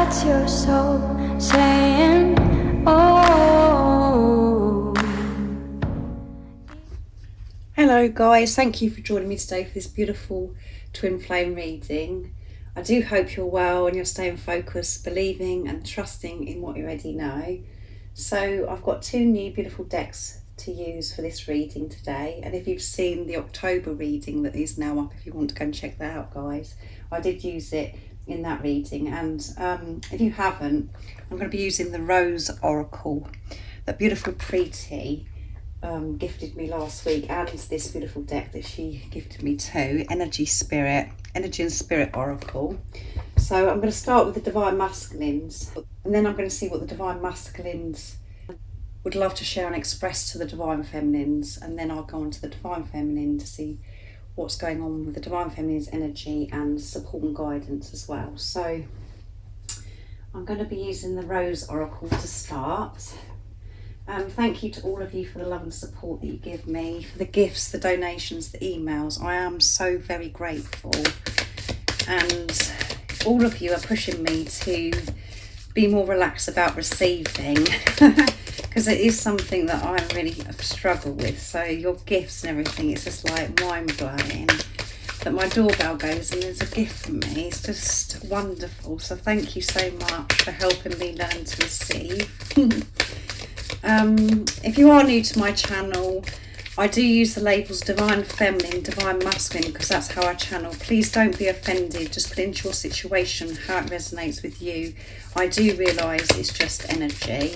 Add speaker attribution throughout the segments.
Speaker 1: That's your soul saying, oh.
Speaker 2: Hello guys, thank you for joining me today for this beautiful twin flame reading. I do hope you're well and you're staying focused, believing and trusting in what you already know. So I've got two new beautiful decks to use for this reading today, and if you've seen the October reading that is now up, if you want to go and check that out guys, I did use it in that reading. And if you haven't, I'm going to be using the Rose Oracle that beautiful Preeti gifted me last week, and this beautiful deck that she gifted me too, Energy and Spirit Oracle. So I'm going to start with the Divine Masculines, and then I'm going to see what the Divine Masculines would love to share and express to the Divine Feminines, and then I'll go on to the Divine Feminine to see what's going on with the Divine Feminine's energy and support and guidance as well. So I'm going to be using the Rose Oracle to start. Thank you to all of you for the love and support that you give me, for the gifts, the donations, the emails. I am so very grateful, and all of you are pushing me to be more relaxed about receiving because it is something that I really struggle with. So your gifts and everything, it's just like mind-blowing that my doorbell goes and there's a gift for me. It's just wonderful. So thank you so much for helping me learn to receive. If you are new to my channel, I do use the labels Divine Feminine, Divine Masculine, because that's how I channel. Please don't be offended, just put into your situation how it resonates with you. I do realise it's just energy.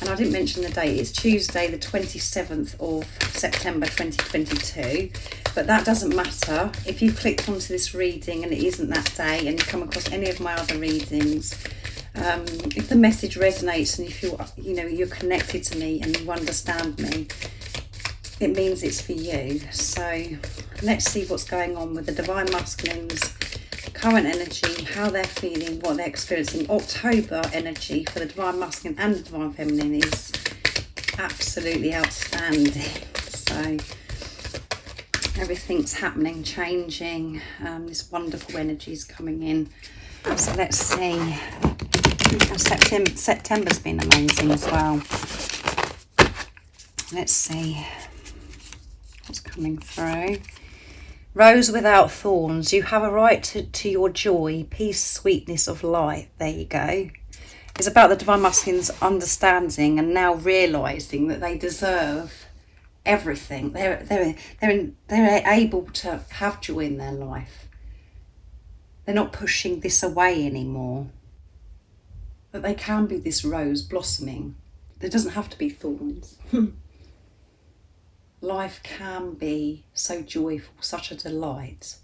Speaker 2: And I didn't mention the date, it's Tuesday the 27th of September 2022, but that doesn't matter. If you clicked onto this reading and it isn't that day and you come across any of my other readings, if the message resonates and you feel, you're connected to me and you understand me, it means it's for you. So let's see what's going on with the Divine Masculines, current energy, how they're feeling, what they're experiencing. October energy for the Divine Masculine and the Divine Feminine is absolutely outstanding. So everything's happening, changing. This wonderful energy is coming in. So let's see. September's been amazing as well. Let's see what's coming through. Rose without thorns. You have a right to your joy, peace, sweetness of light. There you go. It's about the Divine Masculines understanding and now realising that they deserve everything. They're able to have joy in their life. They're not pushing this away anymore. That they can be this rose blossoming. There doesn't have to be thorns. Life can be so joyful, such a delight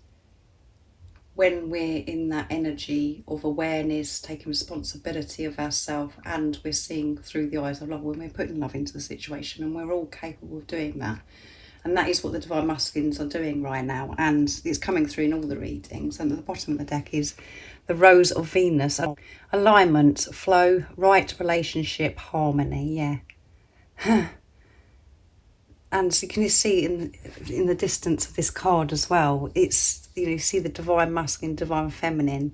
Speaker 2: when we're in that energy of awareness, taking responsibility of ourselves, and we're seeing through the eyes of love, when we're putting love into the situation, and we're all capable of doing that. And that is what the Divine Masculines are doing right now, and it's coming through in all the readings. And at the bottom of the deck is the Rose of Venus. Alignment, flow, right relationship, harmony, yeah. And so you can see in the distance of this card as well, it's, you see the Divine Masculine, Divine Feminine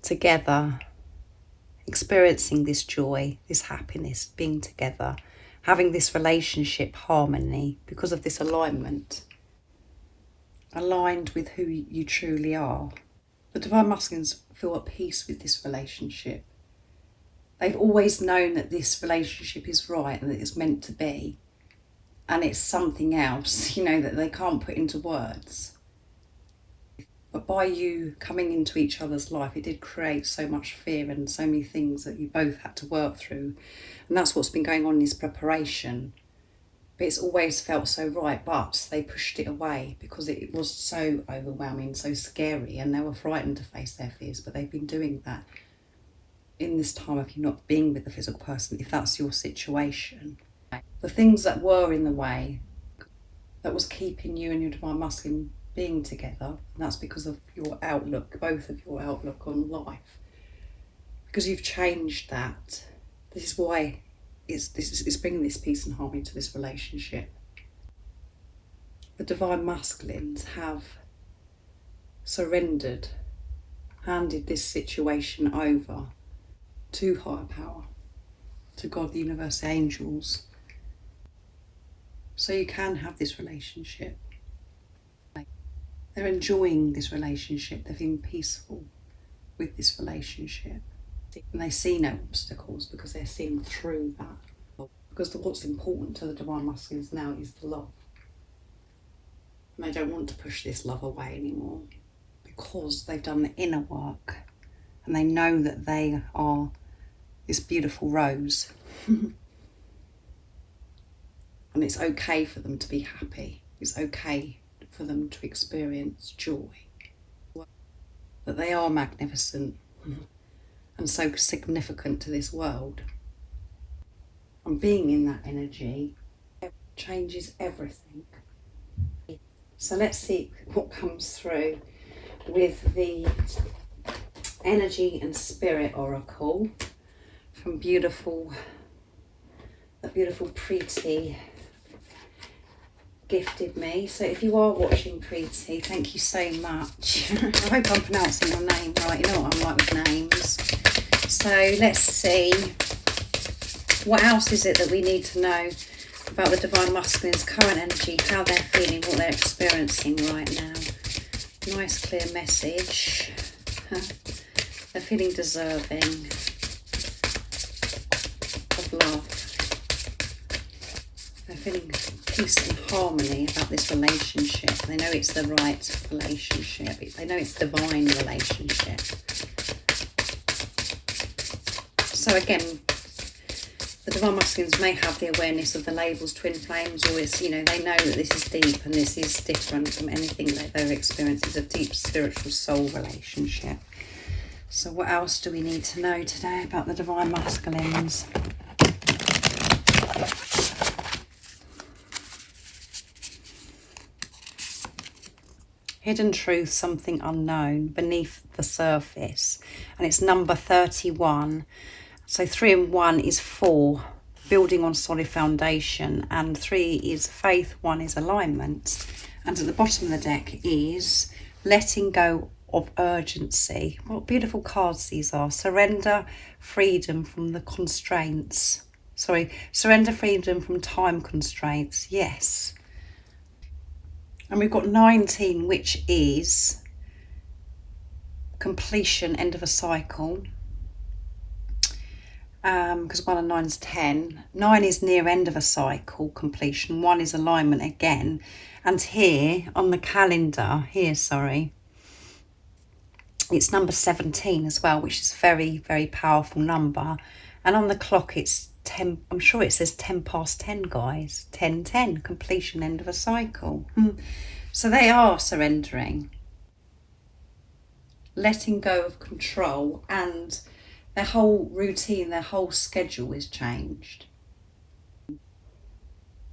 Speaker 2: together, experiencing this joy, this happiness, being together, having this relationship harmony because of this alignment, aligned with who you truly are. The Divine Masculines feel at peace with this relationship. They've always known that this relationship is right and that it's meant to be. And it's something else, that they can't put into words. But by you coming into each other's life, it did create so much fear and so many things that you both had to work through. And that's what's been going on in this preparation. But it's always felt so right, but they pushed it away because it was so overwhelming, so scary, and they were frightened to face their fears. But they've been doing that in this time of you not being with the physical person, if that's your situation. The things that were in the way, that was keeping you and your Divine Masculine being together, and that's because of your outlook, both of your outlook on life. Because you've changed that. This is why it's bringing this peace and harmony to this relationship. The Divine Masculines have surrendered, handed this situation over, to higher power, to God, the universe, the angels. So you can have this relationship. They're enjoying this relationship. They're feeling peaceful with this relationship. And they see no obstacles because they're seeing through that. Because what's important to the Divine Masculines now is the love. And they don't want to push this love away anymore because they've done the inner work and they know that they are this beautiful rose. And it's okay for them to be happy. It's okay for them to experience joy. That they are magnificent and so significant to this world. And being in that energy changes everything. So let's see what comes through with the Energy and Spirit Oracle from the beautiful Preeti gifted me. So if you are watching, Preeti, thank you so much. I hope I'm pronouncing your name right. You know what I'm like with names. So let's see, what else is it that we need to know about the Divine Masculines' current energy, how they're feeling, what they're experiencing right now. Nice clear message. They're feeling deserving of love. They're feeling peace and harmony about this relationship. They know it's the right relationship. They know it's divine relationship. So again, the Divine Masculines may have the awareness of the labels twin flames, or it's, you know, they know that this is deep and this is different from anything that they've experienced. It's a deep spiritual soul relationship. So what else do we need to know today about the Divine Masculines? Hidden truth, something unknown, beneath the surface. And it's number 31. So 3 and 1 is 4, building on solid foundation. And 3 is faith, 1 is alignment. And at the bottom of the deck is letting go of urgency. What beautiful cards these are. Surrender, freedom from the constraints. Surrender freedom from time constraints. Yes. And we've got 19, which is completion, end of a cycle. Because 1 and 9 is 10. 9 is near end of a cycle, completion. 1 is alignment again. And here on the calendar, it's number 17 as well, which is a very, very powerful number. And on the clock, it's 10, I'm sure it says 10 past 10, guys. 10:10, completion, end of a cycle. So they are surrendering, letting go of control, and their whole routine, their whole schedule is changed.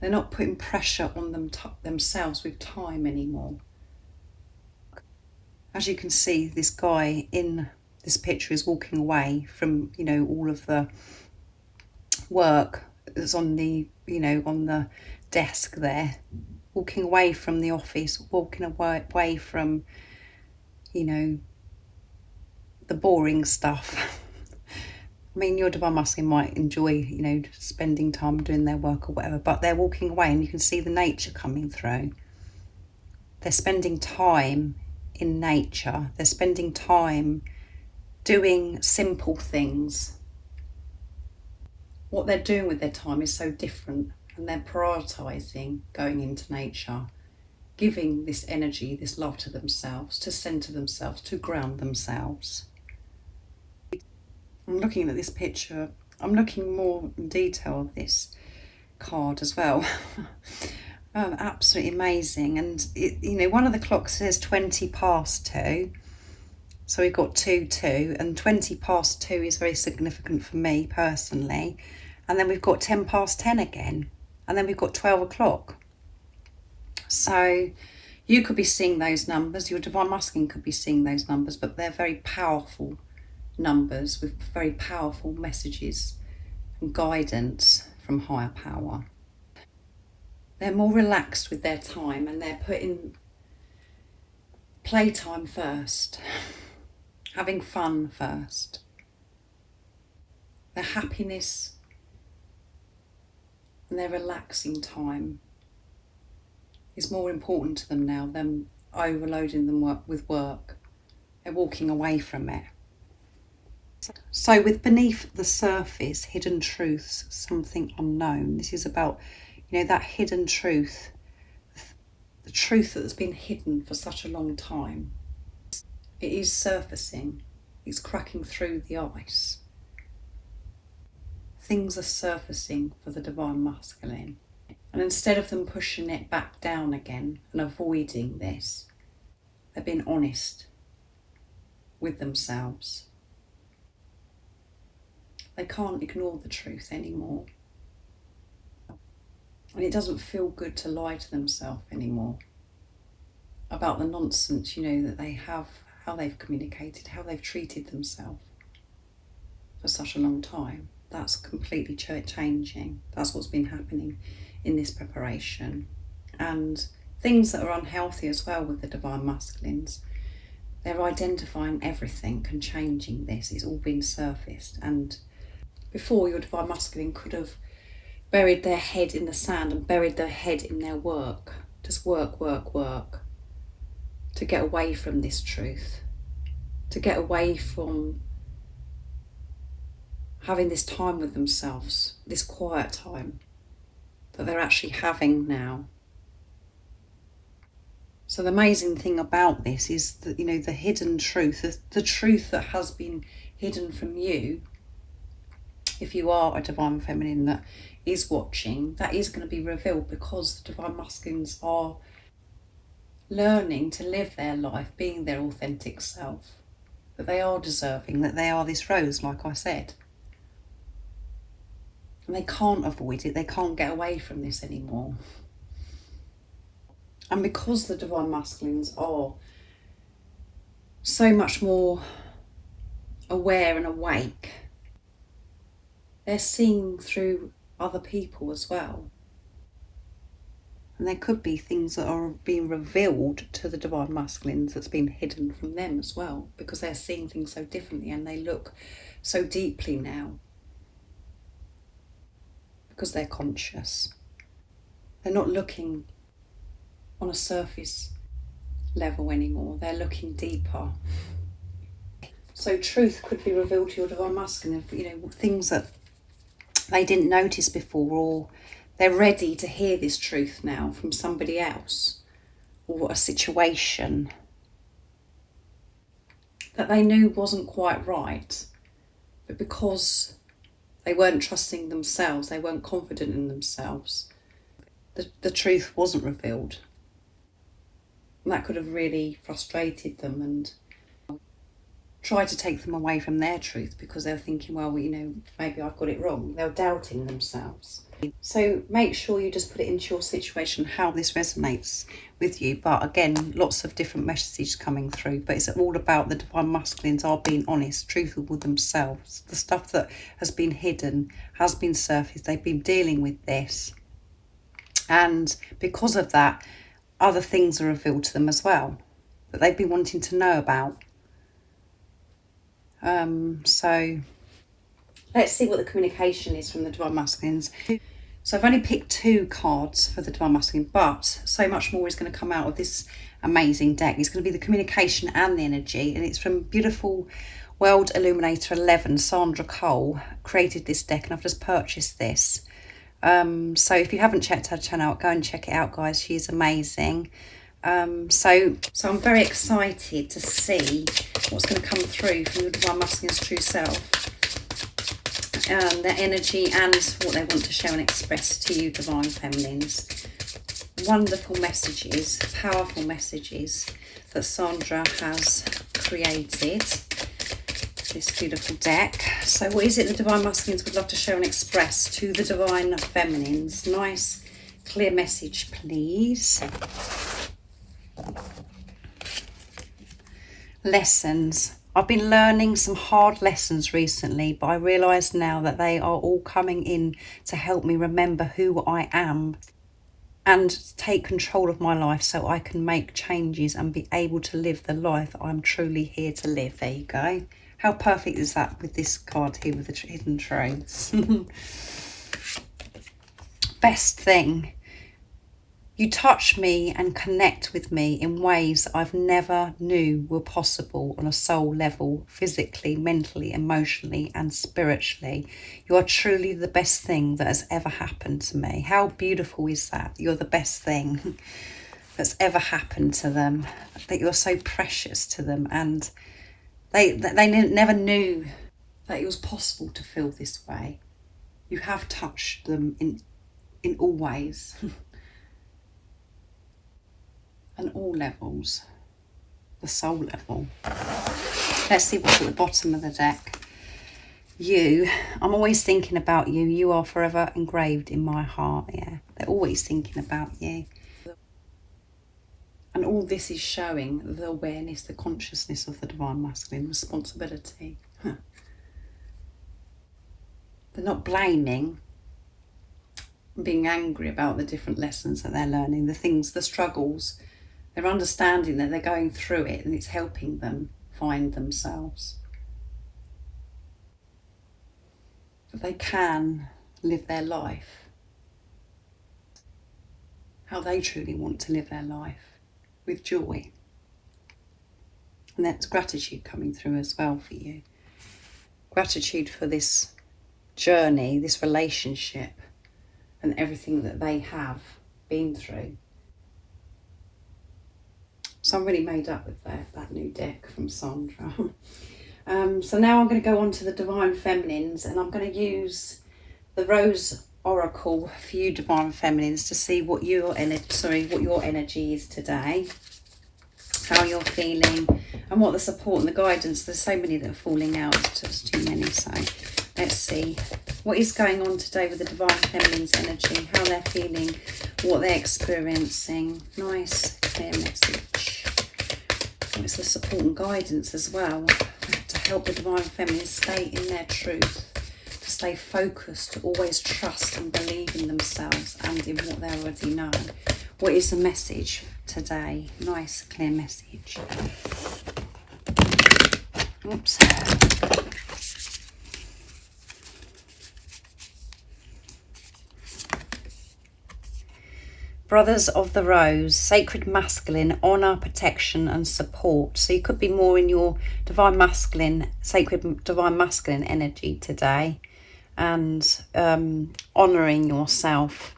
Speaker 2: They're not putting pressure on themselves with time anymore. As you can see, this guy in this picture is walking away from, you know, all of the work that's on the, you know, on the desk there, walking away from the office, walking away from, you know, the boring stuff. I mean, your Divine Masculine might enjoy, you know, spending time doing their work or whatever, but they're walking away and you can see the nature coming through. They're spending time in nature. They're spending time doing simple things. What they're doing with their time is so different, and they're prioritising going into nature, giving this energy, this love to themselves, to centre themselves, to ground themselves. I'm looking at this picture. I'm looking more in detail of this card as well. Absolutely amazing. And it, you know, one of the clocks says 20 past 2. So we've got 2, and 20 past 2 is very significant for me personally. And then we've got 10 past 10 again. And then we've got 12 o'clock. So you could be seeing those numbers. Your Divine Masculine could be seeing those numbers, but they're very powerful numbers with very powerful messages and guidance from higher power. They're more relaxed with their time, and they're putting playtime first, having fun first. their happiness and their relaxing time is more important to them now than overloading them with work. They're walking away from it. So with beneath the surface, hidden truths, something unknown. This is about, that hidden truth, the truth that has been hidden for such a long time. It is surfacing. It's cracking through the ice. Things are surfacing for the divine masculine. And instead of them pushing it back down again and avoiding this, they're being honest with themselves. They can't ignore the truth anymore. And it doesn't feel good to lie to themselves anymore about the nonsense, that they have, how they've communicated, how they've treated themselves for such a long time. That's completely changing. That's what's been happening in this preparation. And things that are unhealthy as well with the divine masculines, they're identifying everything and changing this. It's all been surfaced. And before, your divine masculine could have buried their head in the sand and buried their head in their work. Just work, work, work. To get away from this truth. To get away from having this time with themselves, this quiet time that they're actually having now. So the amazing thing about this is that, the hidden truth, the truth that has been hidden from you, if you are a divine feminine that is watching, that is going to be revealed because the divine masculines are learning to live their life, being their authentic self, that they are deserving, that they are this rose, like I said. And they can't avoid it, they can't get away from this anymore. And because the divine masculines are so much more aware and awake, they're seeing through other people as well. And there could be things that are being revealed to the divine masculines that's been hidden from them as well, because they're seeing things so differently and they look so deeply now. Because they're conscious. They're not looking on a surface level anymore. They're looking deeper. So truth could be revealed to your divine masculine, things that they didn't notice before, or they're ready to hear this truth now from somebody else, or a situation that they knew wasn't quite right, but because they weren't trusting themselves, they weren't confident in themselves, the truth wasn't revealed. And that could have really frustrated them and tried to take them away from their truth, because they're thinking, well, maybe I've got it wrong. They're doubting themselves. So make sure you just put it into your situation how this resonates with you. But again, lots of different messages coming through, but it's all about the divine masculines are being honest, truthful with themselves. The stuff that has been hidden has been surfaced. They've been dealing with this, and because of that, other things are revealed to them as well that they've been wanting to know about. So let's see what the communication is from the divine masculines. So I've only picked 2 cards for the divine masculine, but so much more is going to come out of this amazing deck. It's going to be the communication and the energy, and it's from beautiful World Illuminator 11. Sandra Cole created this deck, and I've just purchased this. So if you haven't checked her channel out, go and check it out, guys. She is amazing. So I'm very excited to see what's going to come through from your divine masculine's true self, their energy and what they want to show and express to you, divine feminines. Wonderful messages, powerful messages that Sandra has created. This beautiful deck. So what is it the divine masculines would love to show and express to the divine feminines? Nice clear message, please. Lessons. I've been learning some hard lessons recently, but I realise now that they are all coming in to help me remember who I am and take control of my life so I can make changes and be able to live the life I'm truly here to live. There you go. How perfect is that with this card here with the hidden truths? Best thing. You touch me and connect with me in ways I've never knew were possible on a soul level, physically, mentally, emotionally, and spiritually. You are truly the best thing that has ever happened to me. How beautiful is that? You're the best thing that's ever happened to them, that you're so precious to them, and they never knew that it was possible to feel this way. You have touched them in all ways. And all levels, the soul level. Let's see what's at the bottom of the deck. You, I'm always thinking about you. You are forever engraved in my heart. Yeah, they're always thinking about you. And all this is showing the awareness, the consciousness of the divine masculine, responsibility. They're not blaming, being angry about the different lessons that they're learning, the things, the struggles. They're understanding that they're going through it and it's helping them find themselves. That they can live their life how they truly want to live their life, with joy. And that's gratitude coming through as well for you. Gratitude for this journey, this relationship, and everything that they have been through. So I'm really made up with that new deck from Sandra. So now I'm going to go on to the Divine Feminines, and I'm going to use the Rose Oracle for you Divine Feminines to see what your energy is today, how you're feeling, and what the support and the guidance. There's so many that are falling out, it's just too many. So let's see what is going on today with the Divine Feminines energy, how they're feeling, what they're experiencing. Nice, clear message. And it's the support and guidance as well to help the Divine Feminines stay in their truth, to stay focused, to always trust and believe in themselves and in what they already know. What is the message today? Nice, clear message. Oops. Brothers of the Rose, sacred masculine, honour, protection and support. So you could be more in your divine masculine, sacred divine masculine energy today, and honouring yourself.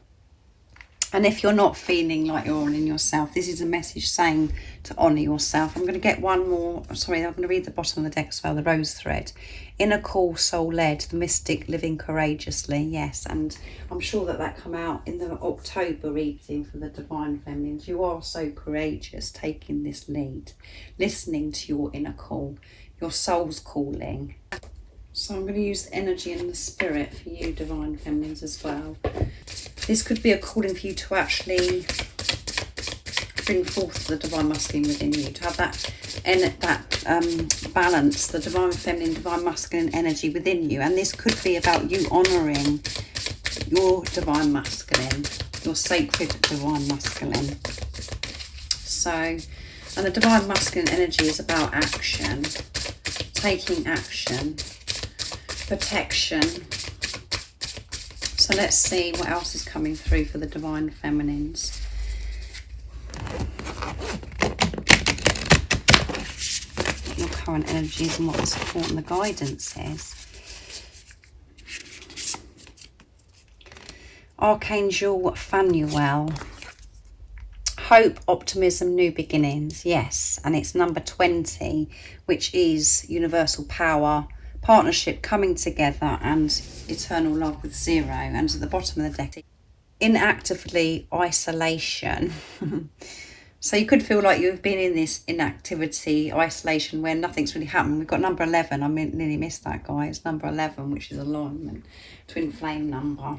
Speaker 2: And if you're not feeling like you're honouring yourself, this is a message saying to honour yourself. I'm going to get one more. Sorry, I'm going to read the bottom of the deck as well, the rose thread. Inner call, soul led, the mystic living courageously. Yes, and I'm sure that come out in the October reading for the Divine Feminines. You are so courageous, taking this lead, listening to your inner call, your soul's calling. So I'm going to use the energy and the spirit for you Divine Feminines as well. This could be a calling for you to actually bring forth the divine masculine within you, to have that balance, the divine feminine, divine masculine energy within you. And this could be about you honouring your divine masculine, your sacred divine masculine. So, and the divine masculine energy is about action, taking action, protection. So let's see what else is coming through for the Divine Feminines. Your current energies and what the support and the guidance is. Archangel Phanuel. Hope, optimism, new beginnings. Yes, and it's number 20, which is universal power, partnership, coming together, and eternal love with 0. And at the bottom of the deck, inactively isolation. So you could feel like you've been in this inactivity, isolation, where nothing's really happened. We've got number 11. I nearly missed that, guys. Number 11, which is alignment, twin flame number.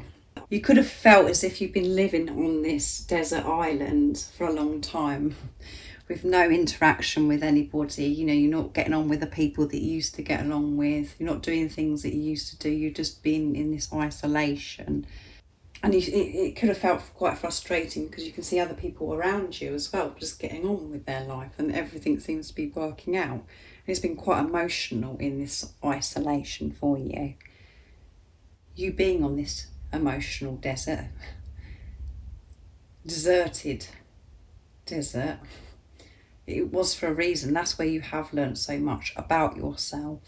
Speaker 2: You could have felt as if you've been living on this desert island for a long time, with no interaction with anybody. You know, you're not getting on with the people that you used to get along with. You're not doing things that you used to do. You've just been in this isolation. And it could have felt quite frustrating, because you can see other people around you as well just getting on with their life and everything seems to be working out. It's been quite emotional in this isolation for you. You being on this emotional deserted desert, it was for a reason. That's where you have learned so much about yourself.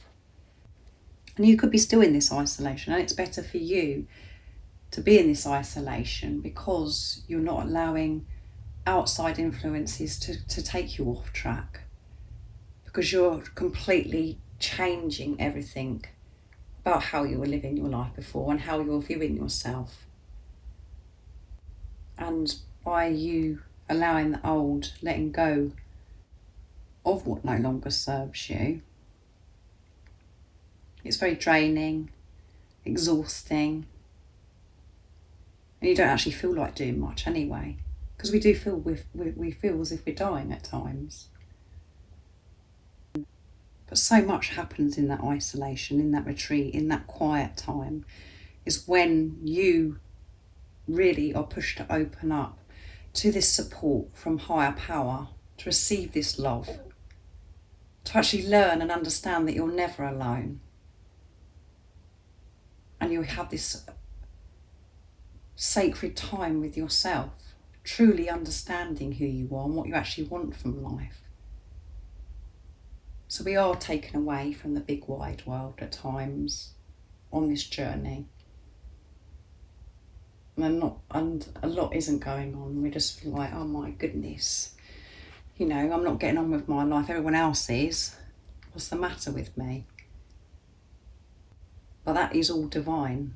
Speaker 2: And you could be still in this isolation, and it's better for you to be in this isolation because you're not allowing outside influences to take you off track, because you're completely changing everything about how you were living your life before and how you're viewing yourself. And by you allowing the old, letting go of what no longer serves you, it's very draining, exhausting, and you don't actually feel like doing much anyway, because we do feel we feel as if we're dying at times. But so much happens in that isolation, in that retreat, in that quiet time, is when you really are pushed to open up to this support from higher power, to receive this love, to actually learn and understand that you're never alone. And you have this sacred time with yourself, truly understanding who you are and what you actually want from life. So we are taken away from the big wide world at times on this journey. And a lot isn't going on. We're just like, oh my goodness, I'm not getting on with my life. Everyone else is. What's the matter with me? But that is all divine,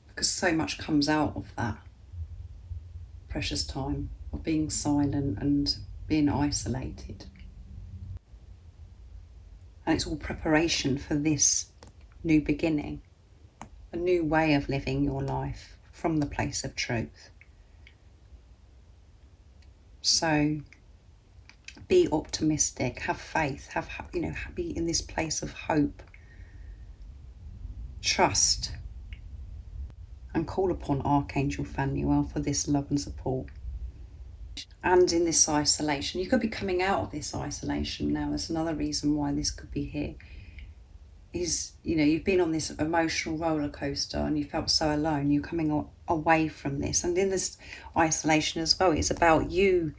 Speaker 2: because so much comes out of that precious time of being silent and being isolated. And it's all preparation for this new beginning, a new way of living your life from the place of truth. So be optimistic, have faith, be in this place of hope. Trust and call upon Archangel Phanuel for this love and support. And in this isolation, you could be coming out of this isolation now. That's another reason why this could be here. Is, you've been on this emotional roller coaster and you felt so alone. You're coming away from this. And in this isolation as well, it's about you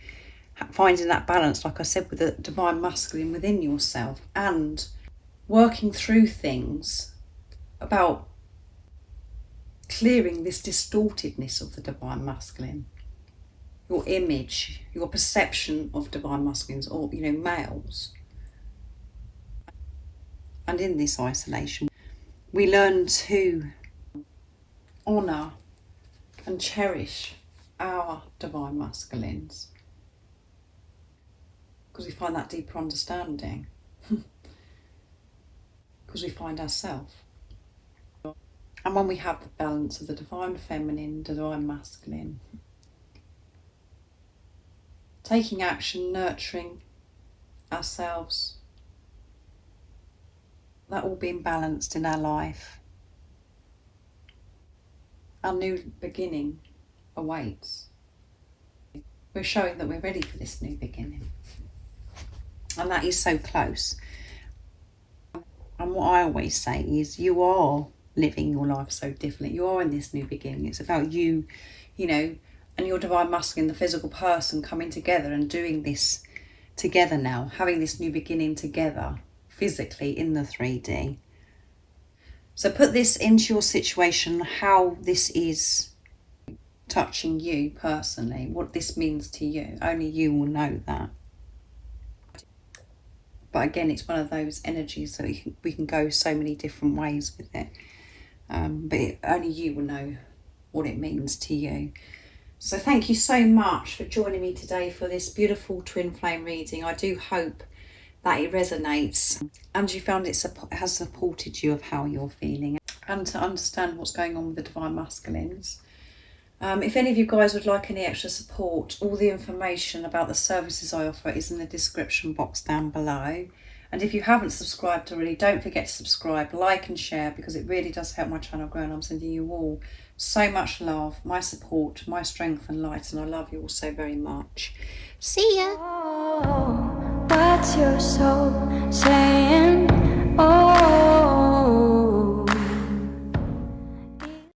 Speaker 2: finding that balance, like I said, with the divine masculine within yourself and working through things about clearing this distortedness of the divine masculine, your image, your perception of divine masculines or, males. And in this isolation, we learn to honour and cherish our divine masculines, because we find that deeper understanding, because we find ourselves. And when we have the balance of the divine feminine, divine masculine, taking action, nurturing ourselves, that all being balanced in our life, our new beginning awaits. We're showing that we're ready for this new beginning. And that is so close. And what I always say is, you are living your life so differently. You are in this new beginning. It's about you, and your divine masculine, the physical person, coming together and doing this together now, having this new beginning together, physically in the 3D. So put this into your situation, how this is touching you personally, what this means to you. Only you will know that. But again, it's one of those energies that we can go so many different ways with it. But only you will know what it means to you. So thank you so much for joining me today for this beautiful twin flame reading. I do hope that it resonates and you found it has supported you of how you're feeling and to understand what's going on with the divine masculines. If any of you guys would like any extra support, all the information about the services I offer is in the description box down below. And if you haven't subscribed already, don't forget to subscribe, like and share, because it really does help my channel grow, and I'm sending you all so much love, my support, my strength and light, and I love you all so very much. See ya!
Speaker 1: Oh, What's your soul saying?